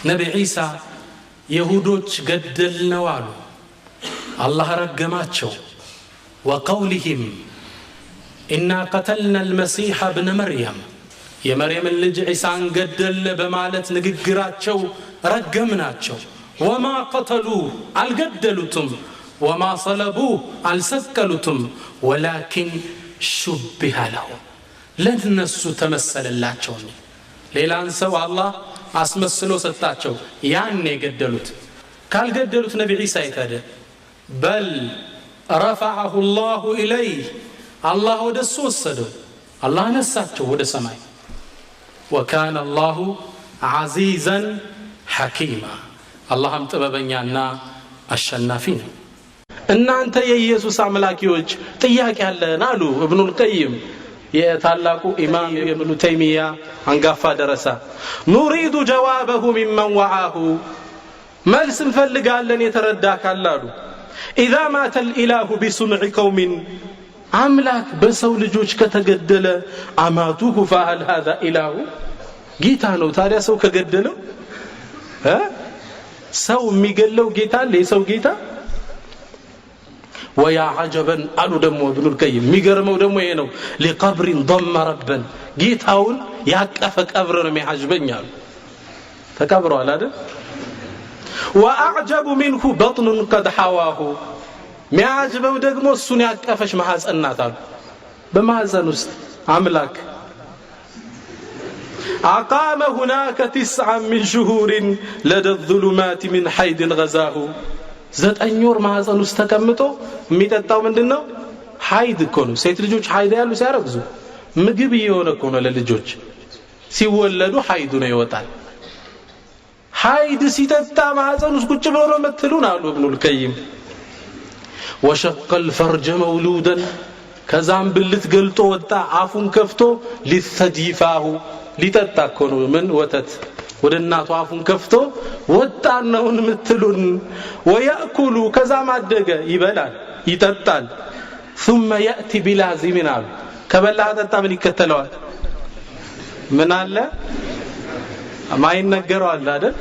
ነቢ ዒሳ የሁዶች ገደልነው አሉ። አላህ ረገማቸው። ወቀውሊሂም ኢና ቀተልና አልመሲሕ እብነ መርየም የመርየምን ልጅ ዒሳን ገደልን በማለት ንግግራቸው ረገምናቸው። ወማ ቀተሉህ አልገደሉትም፣ ወማ ሰለቡህ አልሰቀሉትም፣ ወላኪን ሹቢሀ ለሁም ለነሱ ተመሰለላቸው። ሌላን ሰው አላህ አስመስሎ ሰጣቸው፣ ያን የገደሉት። ካልገደሉት ነቢ ዒሳ ይታደ በል ረፈዐሁ ላሁ ኢለይህ አላህ ወደሱ ወሰደው፣ አላህ ነሳቸው ወደ ሰማይ። ወካነ አላሁ ዐዚዘን ሐኪማ አላህም ጥበበኛና አሸናፊ ነው። እናንተ የኢየሱስ አምላኪዎች ጥያቄ አለን አሉ ኢብኑል ቀይም የታላቁ ኢማም ኢብኑ ተይሚያ አንጋፋ ደረሳ። ኑሪዱ ጀዋበሁ ሚመን ወዓሁ መልስ እንፈልጋለን የተረዳ ካላሉ ኢዛ ማተ ልኢላሁ ቢሱንዕ ቀውሚን አምላክ በሰው ልጆች ከተገደለ አማቱሁ ፈሀል ሃዛ ኢላሁ ጌታ ነው። ታዲያ ሰው ከገደለው ሰው የሚገለው ጌታ አለ? የሰው ጌታ? ወያ ዐጀበን አሉ ደግሞ ኢብኑል ቀይም የሚገርመው ደግሞ ይሄ ነው። ሊቀብሪን ضم ረበን ጌታውን ያቀፈ ቀብር ነው የሚያጅበኛል። ተቀብሯል አይደል? ወአዕጀቡ ሚንሁ በጥኑን ቀድ ሐዋሁ ሚያጅበው ደግሞ እሱን ያቀፈች ማህፀን ናት አሉ። በማህፀን ውስጥ አምላክ አቃመ ሁናከ 9 ሚን ሹሁሪን ለደ ዙሉማት ሚን ሐይድን ገዛሁ 9 ወር ማህፀን ውስጥ ተቀምጦ የሚጠጣው ምንድነው? ሐይድ እኮ ነው። ሴት ልጆች ሐይድ ያሉ ሲያረግዙ ምግብ እየሆነ እኮ ነው ለልጆች ሲወለዱ ሐይዱ ነው ይወጣል። ሐይድ ሲጠጣ ማህፀን ውስጥ ቁጭ ብሎ ነው መትሉን አሉ ኢብኑል ቀይም። ወሸቀ الفرج مولودا ከዛም ብልት ገልጦ ወጣ አፉን ከፍቶ ሊስተዲፋሁ ሊጠጣ እኮ ነው ምን ወተት ወደ እናቱ አፉን ከፍቶ ወጣ ነው ምትሉን። ወያእኩሉ ከዛም አደገ ይበላል ይጠጣል። ثم ياتي بلازمنا ከበላ ጠጣ ምን ይከተለዋል? ምን አለ ማይነገረው አለ አይደል?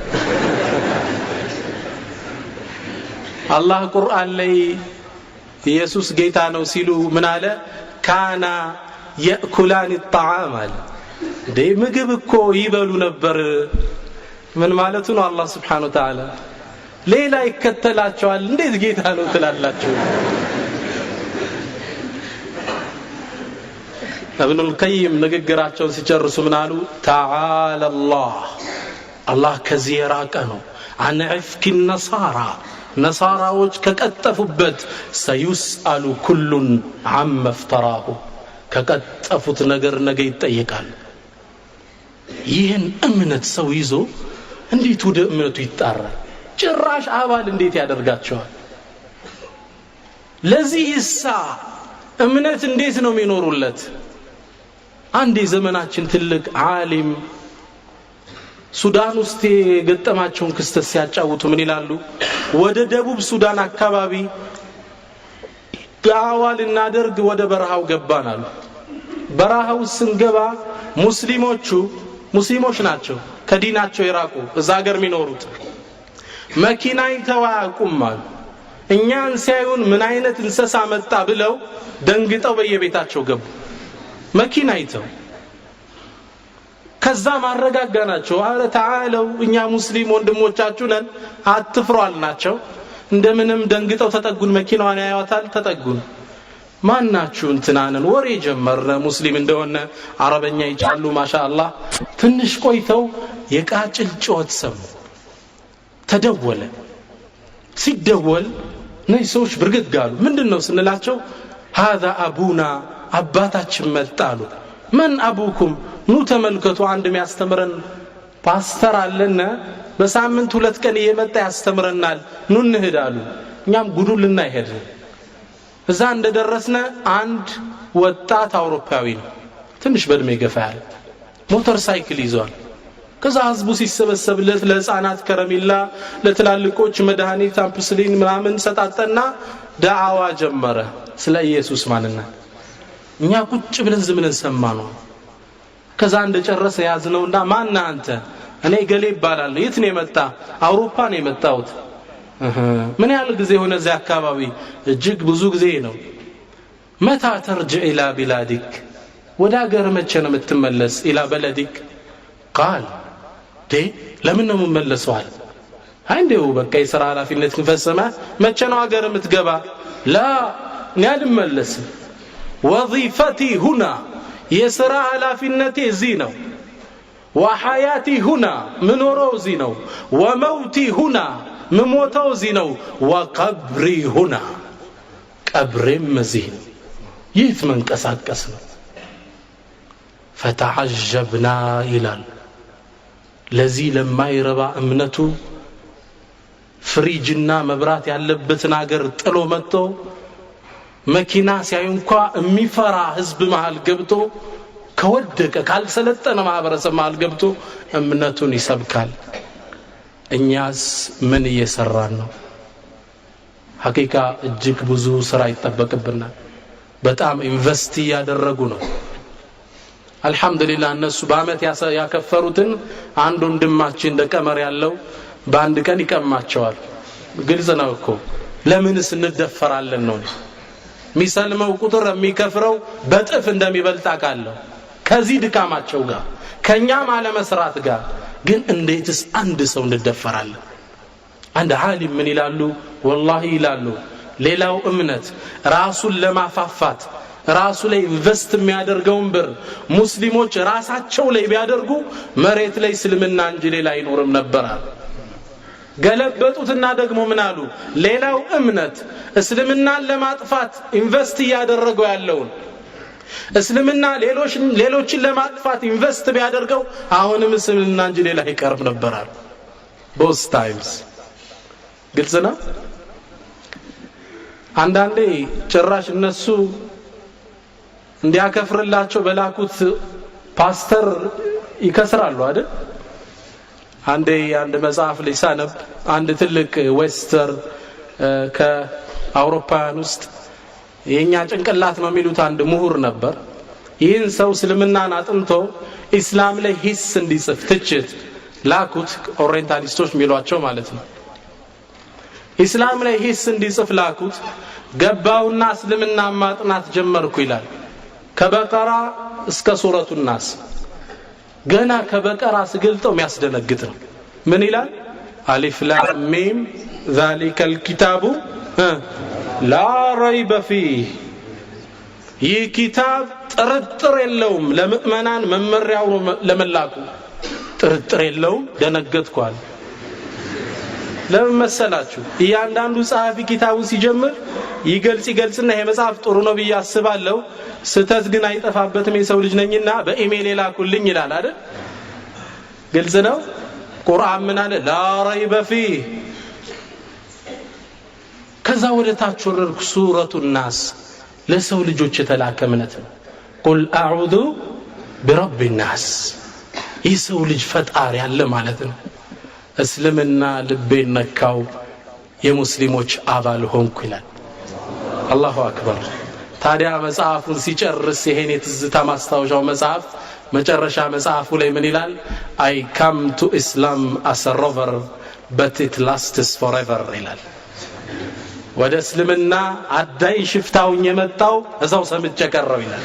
አላህ ቁርአን ላይ ኢየሱስ ጌታ ነው ሲሉ ምን አለ? ካና የእኩላን الطعام አለ። ምግብ እኮ ይበሉ ነበር። ምን ማለቱ ነው? አላህ Subhanahu Wa Ta'ala ሌላ ይከተላቸዋል። እንዴት ጌታ ነው ትላላችሁ? ኢብኑል ቀይም ንግግራቸውን ሲጨርሱ ምን አሉ? ተዓላ አላህ ከዚህ የራቀ ነው። አን ዕፍኪ ነሳራ ነሳራዎች ከቀጠፉበት ሰዩስአሉ ኩሉን አመ ፍተራሁ ከቀጠፉት ነገር ነገ ይጠየቃል። ይህን እምነት ሰው ይዞ እንዴት ወደ እምነቱ ይጣራል? ጭራሽ አባል እንዴት ያደርጋቸዋል? ለዚህ ኢሳ እምነት እንዴት ነው የሚኖሩለት? አንድ የዘመናችን ትልቅ ዓሊም ሱዳን ውስጥ የገጠማቸውን ክስተት ሲያጫውቱ ምን ይላሉ? ወደ ደቡብ ሱዳን አካባቢ ዳዕዋ ልናደርግ ወደ በረሃው ገባን አሉ። በረሃው ስንገባ ሙስሊሞች ናቸው ከዲናቸው የራቁ እዛ ሀገር የሚኖሩት መኪና ይተዋቁም አሉ። እኛን ሲያዩን ምን አይነት እንስሳ መጣ ብለው ደንግጠው በየቤታቸው ገቡ መኪና ይተው። ከዛ ማረጋጋናቸው። አረ ተዓለው እኛ ሙስሊም ወንድሞቻችሁ ነን አትፍሩ አልናቸው። እንደምንም ደንግጠው ተጠጉን። መኪናዋን ያዩታል ተጠጉን። ማናችሁ እንትናንን ወሬ ጀመረ። ሙስሊም እንደሆነ አረበኛ ይጫሉ ማሻአላህ። ትንሽ ቆይተው የቃጭል ጮት ሰሙ። ተደወለ። ሲደወል ነይ ሰዎች ብርግግ አሉ። ምንድነው ስንላቸው هذا አቡና አባታችን መጣሉ። መን አቡኩም ኑ ተመልከቱ አንድ የሚያስተምረን ፓስተር አለና በሳምንት 2 ቀን እየመጣ ያስተምረናል ኑ እንሂድ አሉ። እኛም ጉዱን ልናይ ሄድን። እዛ እንደደረስነ አንድ ወጣት አውሮፓዊ ነው ትንሽ በእድሜ ገፋ ያለ ሞተር ሳይክል ይዟል። ከዛ ህዝቡ ሲሰበሰብለት ለህፃናት ከረሚላ ለትላልቆች መድኃኒት አምፕስሊን ምናምን ሰጣጠና ዳዕዋ ጀመረ ስለ ኢየሱስ ማንነት። እኛ ቁጭ ብለን ዝም ብለን ሰማነው። ከዛ እንደጨረሰ ያዝነውና ማን አንተ? እኔ ገሌ ይባላል የት ነው የመጣ አውሮፓ ነው የመጣሁት ምን ያህል ጊዜ ሆነ እዚያ አካባቢ እጅግ ብዙ ጊዜ ነው متى ترجع الى بلادك ወደ ሀገር መቼ ነው የምትመለስ الى بلدك قال دي ለምን ነው የምመለሰው አለ አንዴው በቃ የሥራ ኃላፊነት ፈጸመ መቼ ነው ሀገር የምትገባ لا እኔ አልመለስም وظيفتي هنا የሥራ ኃላፊነቴ እዚህ ነው وحياتي هنا منورو እዚህ ነው وموتي هنا مموتو እዚህ ነው وقبري هنا ቀብሬም እዚህ ነው ይት መንቀሳቀስ ነው فتعجبنا ይላል ለዚህ ለማይረባ እምነቱ ፍሪጅና መብራት ያለበትን ሀገር ጥሎ መጥቶ መኪና ሲያዩ እንኳን የሚፈራ ህዝብ መሃል ገብቶ ከወደቀ ካልሰለጠነ ማህበረሰብ መሃል ገብቶ እምነቱን ይሰብካል እኛስ ምን እየሰራን ነው ሐቂቃ እጅግ ብዙ ስራ ይተበቅብናል በጣም ኢንቨስት ያደረጉ ነው አልহামዱሊላህ እነሱ በአመት ያከፈሩትን አንድ ወንድማችን እንደቀመር ያለው በአንድ ቀን ይቀማቸዋል ግልጽ ነው እኮ ለምንስ እንደፈራለን ነው ሚሰልመው ቁጥር የሚከፍረው በጥፍ እንደሚበልጥ አቃለው ከዚህ ድካማቸው ጋር ከኛ ማለ መስራት ጋር ግን እንዴትስ አንድ ሰው እንደፈራለን አንድ ዓሊም ምን ይላሉ والله ይላሉ ሌላው እምነት ራሱን ለማፋፋት ራሱ ላይ ኢንቨስት የሚያደርገውን ብር ሙስሊሞች ራሳቸው ላይ ቢያደርጉ መሬት ላይ እስልምና እንጂ ሌላ አይኖርም ነበር ገለበጡትና ደግሞ ምን አሉ ሌላው እምነት እስልምናን ለማጥፋት ኢንቨስት ያደረገው ያለውን እስልምና ሌሎችን ለማጥፋት ኢንቨስት ቢያደርገው አሁንም እስልምና እንጂ ሌላ አይቀርም ነበር both times ግልጽ ነው አንዳንዴ ጭራሽ እነሱ እንዲያከፍርላቸው በላኩት ፓስተር ይከስራሉ አይደል አንድ መጽሐፍ ሊሳነብ አንድ ትልቅ ዌስተር ከአውሮፓውያን ውስጥ የኛ ጭንቅላት ነው የሚሉት አንድ ምሁር ነበር ይህን ሰው እስልምናን አጥንቶ ኢስላም ላይ ሂስ እንዲጽፍ ትችት ላኩት ኦሪየንታሊስቶች የሚሏቸው ማለት ነው ኢስላም ላይ ሂስ እንዲጽፍ ላኩት ገባውና እስልምና ማጥናት ጀመርኩ ይላል ከበቀራ እስከ ሱረቱ الناس ገና ከበቀራ ስገልጠው የሚያስደነግጥ ነው ምን ይላል አሊፍ ላም ሚም ذلك الكتاب لا ريب فيه ይህ ኪታብ ጥርጥር የለውም ለምእመናን መመሪያው ለመላኩ ጥርጥር የለውም ደነገጥኳል ለምን መሰላችሁ እያንዳንዱ ጻፊ ኪታቡን ሲጀምር ይገልጽና ይሄ መጽሐፍ ጥሩ ነው ብዬ አስባለሁ ስተት ግን አይጠፋበትም የሰው ልጅ ነኝና በኢሜል ላኩልኝ ይላል አይደል ግልጽ ነው ቁርአን ምን አለ ላ ረይበ ፊህ ከዛ ወደ ታች ወረድኩ ሱረቱ الناس ለሰው ልጆች የተላከ እምነት ነው ቁል አዑዙ ቢረቢ الناس የሰው ልጅ ፈጣሪ ያለ ማለት ነው እስልምና ልቤን ነካው የሙስሊሞች አባል ሆንኩ ይላል አላሁ አክበር ታዲያ መጽሐፉን ሲጨርስ ይሄን የትዝታ ማስታወሻው መጽሐፍ መጨረሻ መጽሐፉ ላይ ምን ይላል I come to Islam as a rover but it lasts forever ይላል ወደ እስልምና አዳይ ሽፍታውኝ የመጣው እዛው ሰምቼ ቀረው ይላል